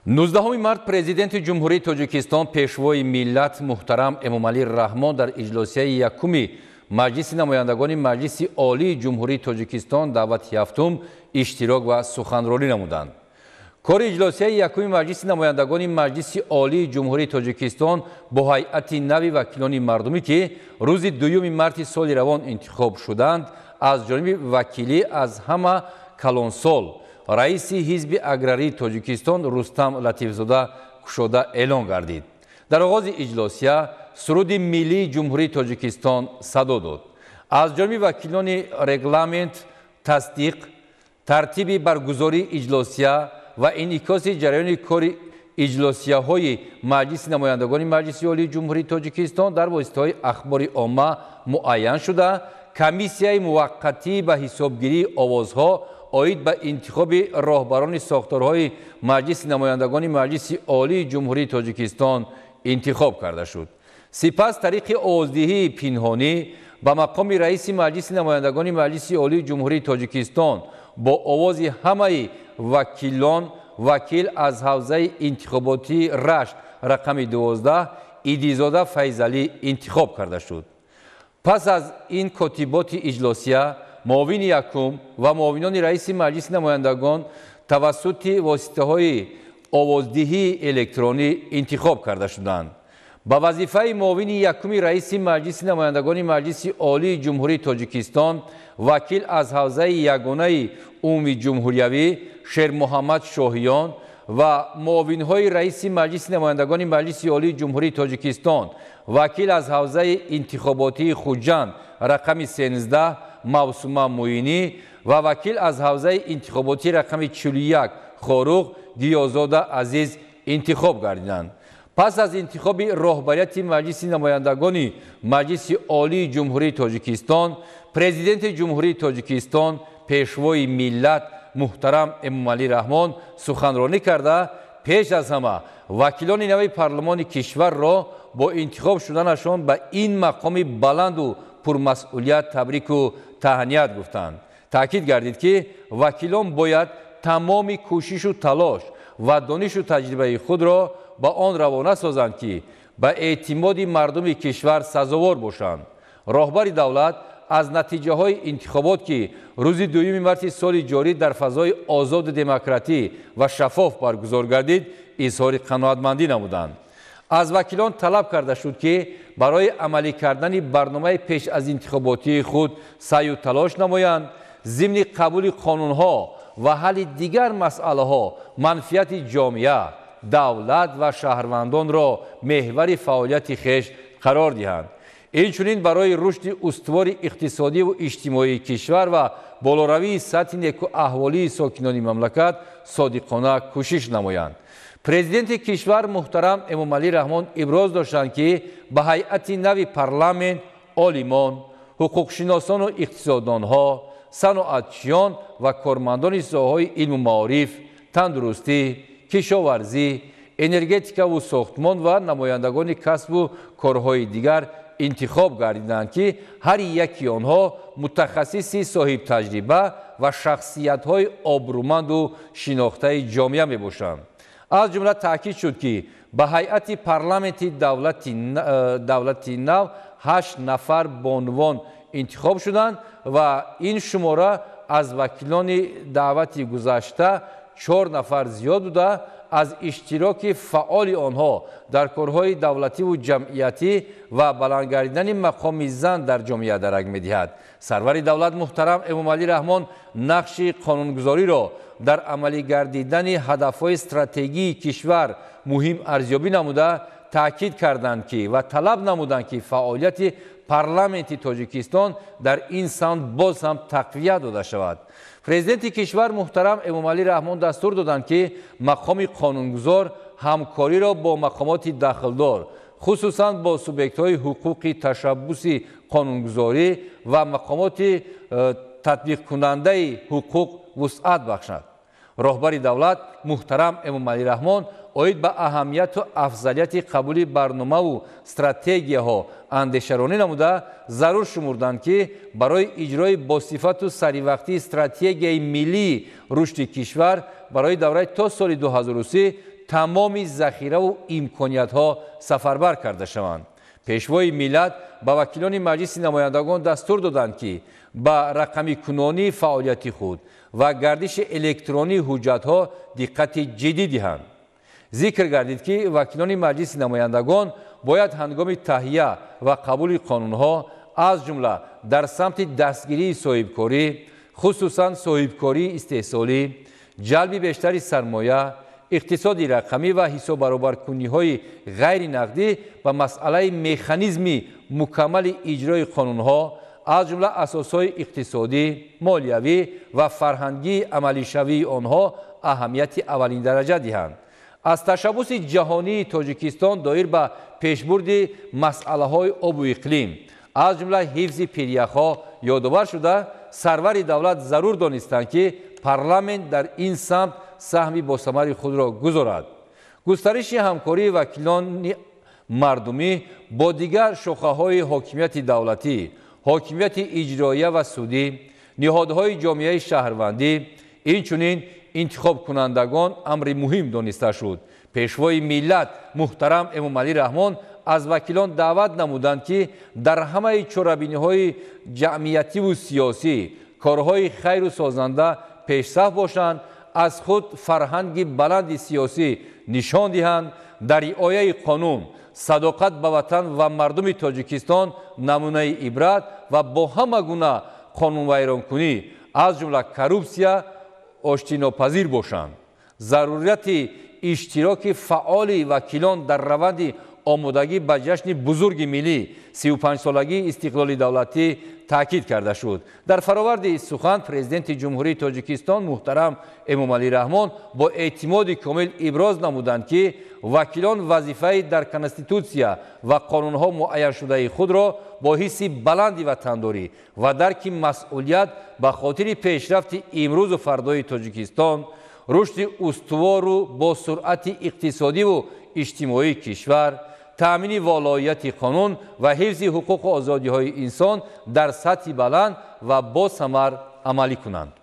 19 март президенти ҷумҳурии Тоҷикистон пешвои миллат муҳтарам Эмомалӣ Раҳмон дар иҷлосияи якуми Маҷлиси намояндагони Маҷлиси олии ҷумҳурии Тоҷикистон даъвати ҳафтум иштирок ва суханронӣ намуданд. Кори иҷлосияи якуми Маҷлиси намояндагони Маҷлиси олии ҷумҳурии Тоҷикистон бо ҳайати нави вакилони мардумӣ, ки рӯзи 2 марти соли равон интихоб шуданд, аз ҷониби вакилӣ аз ҳама калонсол раиси ҳизби аграрии Тоҷикистон Рустам Латифзода кушода эълон гардид. Дар оғози иҷлосия суруди миллии ҷумҳурии Тоҷикистон садо дод. Аз ҷониби вакилони регламент тасдиқ, тартиби баргузории иҷлосия ва инъикоси ҷараёни кори иҷлосияҳои Маҷлиси намояндагони Маҷлиси олии ҷумҳурии Тоҷикистон дар воситаҳои ахбори омма муайян шуда, комиссияи муваққатӣ ба ҳисобгирии овозҳо оид ба интихоби роҳбарони сохторҳои Маҷлиси намояндагони Маҷлиси олии ҷумҳурии Тоҷикистон интихоб карда шуд. Сипас тариқи овоздиҳии пинҳонӣ ба мақоми раиси Маҷлиси намояндагони Маҷлиси олии ҷумҳурии Тоҷикистон бо овози ҳамаи вакилон вакил аз ҳавзаи интихоботии Рашт рақами 12 Идизода Файзалӣ интихоб карда шуд. пас аз ин котиботи иҷлосия муовини якум ва муовинони раиси Маҷлиси намояндагон тавассути воситаҳои овоздиҳии электронӣ интихоб карда шуданд. ба вазифаи муовини якуми раиси Маҷлиси намояндагони Маҷлиси олии ҷумҳурии Тоҷикистон вакил аз ҳавзаи ягонаи умуми ҷумҳуриявӣ Шермуҳаммад Шоҳиён ва муовинҳои раиси Маҷлиси намояндагони Маҷлиси олии ҷумҳурии Тоҷикистон вакил аз ҳавзаи интихоботии Хуҷанд рақами 13 Мавсума Муинӣ ва вакил аз ҳавзаи интихоботии рақами 41 Хорух Гиёзода Азиз интихоб гардиданд. пас аз интихоби роҳбарияти Маҷлиси намояндагони Маҷлиси олии ҷумҳурии Тоҷикистон, президенти ҷумҳурии Тоҷикистон пешвои миллат муҳтарам Эмомалӣ Раҳмон суханронӣ карда, пеш аз ҳама вакилони нави парлумони кишварро бо интихоб шуданашон ба ин мақоми баланду пурмасъулият табрику таҳният гуфтанд. таъкид гардид, ки вакилон бояд тамоми кӯшишу талош ва донишу таҷрибаи худро ба он равона созанд, ки ба эътимоди мардуми кишвар сазовор бошанд. роҳбари давлат аз натиҷаҳои интихобот, ки рӯзи 2 марти соли ҷорӣ дар фазои озоду демократӣ ва шаффоф баргузор гардид, изҳори қаноатмандӣ намуданд. аз вакилон талаб карда шуд, ки барои амалӣ кардани барномаи пеш аз интихоботии худ саъю талош намоянд, зимни қабули қонунҳо ва ҳалли дигар масъалаҳо манфиати ҷомеа, давлат ва шаҳрвандонро меҳвари фаъолияти хеш қарор диҳанд. инчунин барои рушди устувори иқтисодиву иҷтимоии кишвар ва болоравии сатҳи некуаҳволии сокинони мамлакат содиқона кӯшиш намоянд. президенти кишвар муҳтарам Эмомалӣ Раҳмон иброз доштанд, ки ба ҳайати нави парламент олимон, ҳуқуқшиносону иқтисоддонҳо, саноатчиён ва кормандони соҳаҳои илму маориф, тандурустӣ, кишоварзӣ, энергетикаву сохтмон ва намояндагони касбу корҳои дигар интихоб гардиданд, ки ҳар яки онҳо мутахассиси соҳибтаҷриба ва шахсиятҳои обрӯманду шинохтаи ҷомеа мебошанд. аз ҷумла таъкид шуд, ки ба ҳайати парламенти давлати нав 8 нафар бонвон интихоб шуданд ва ин шумора аз вакилони даъвати гузашта 4 нафар зиёд буда, аз иштироки фаъоли онҳо дар корҳои давлативу ҷамъиятӣ ва баланд гардидани мақоми зан дар ҷомеа дарак медиҳад. сарвари давлат муҳтарам Эмомалӣ Раҳмон нақши қонунгузориро дар амалӣ гардидани ҳадафҳои стратегии кишвар муҳим арзёбӣ намуда, таъкид карданд, ки ва талаб намуданд, ки фаъолияти парламенти Тоҷикистон дар ин самт боз ҳам тақвият дода шавад. президенти кишвар муҳтарам Эмомалӣ Раҳмон дастур доданд, ки мақоми қонунгузор ҳамкориро бо мақомоти дахлдор, хусусан бо субъектҳои ҳуқуқи ташаббуси қонунгузорӣ ва мақомоти татбиқкунандаи ҳуқуқ вусъат бахшад. роҳбари давлат муҳтарам Эмомалӣ Раҳмон оид ба аҳамияту афзалияти қабули барномаву стратегияҳо андешаронӣ намуда, зарур шумурданд, ки барои иҷрои босифату саривақтии стратегияи миллии рушди кишвар барои давраи то соли 2030 тамоми захира ва имкониятҳо сафарбар карда шаванд. пешвои миллат ба вакилони маҷлиси намояндагон дастур доданд ки ба рақамикунонии фаъолияти худ ва гардиши электронии ҳуҷҷатҳо диққати ҷиддӣ диҳанд. зикр гардид ки вакилони маҷлиси намояндагон бояд ҳангоми таҳия ва қабули қонунҳо аз ҷумла дар самти дастгирии соҳибкорӣ, хусусан соҳибкории истеҳсолӣ, ҷалби бештари сармоя, иқтисоди рақамӣ ва ҳисоббаробаркуниҳои ғайринақдӣ ва масъалаи механизми мукаммали иҷрои қонунҳо аз ҷумла асосҳои иқтисодӣ, молиявӣ ва фарҳангии амалишавии онҳо аҳамияти аввалиндараҷа диҳанд. аз ташаббуси ҷаҳонии тоҷикистон доир ба пешбурди масъалаҳои обу иқлим аз ҷумла ҳифзи пиряхҳо ёдовар шуда, сарвари давлат зарур донистанд ки парламент дар ин самт саҳми босамари худро гузорад. густариши ҳамкории вакилони мардумӣ бо дигар шохаҳои ҳокимияти давлатӣ, ҳокимияти иҷроия ва судӣ, ниҳодҳои ҷомеаи шаҳрвандӣ, инчунин интихобкунандагон амри муҳим дониста шуд. пешвои миллат муҳтарам эмомалӣ раҳмон аз вакилон даъват намуданд ки дар ҳамаи чорабиниҳои ҷамъиятиву сиёсӣ корҳои хайру созанда пешсаф бошанд, аз худ фарҳанги баланди сиёсӣ нишон диҳанд, дар риояи қонун, садоқат ба ватан ва мардуми тоҷикистон намунаи ибрат ва бо ҳама гуна қонунвайронкунӣ аз ҷумла коррупсия оштинопазир бошанд. зарурияти иштироки фаъоли вакилон дар раванди омодагӣ ба ҷашни бузурги миллӣ 35-солагии истиқлоли давлатӣ таъкид карда шуд. дар фароварди сухан президенти ҷумҳурии тоҷикистон муҳтарам эмомалӣ раҳмон бо эътимоди комил иброз намуданд ки вакилон вазифаи дар конститутсия ва қонунҳо муайяншудаи худро бо ҳисси баланди ватандорӣ ва дарки масъулият ба хотири пешрафти имрӯзу фардои тоҷикистон, рушди устувору бо суръати иқтисодиву иҷтимоии кишвар, таъмини волоияти қонун ва ҳифзи ҳуқуқу озодиҳои инсон дар сатҳи баланд ва босамар амалӣ кунанд.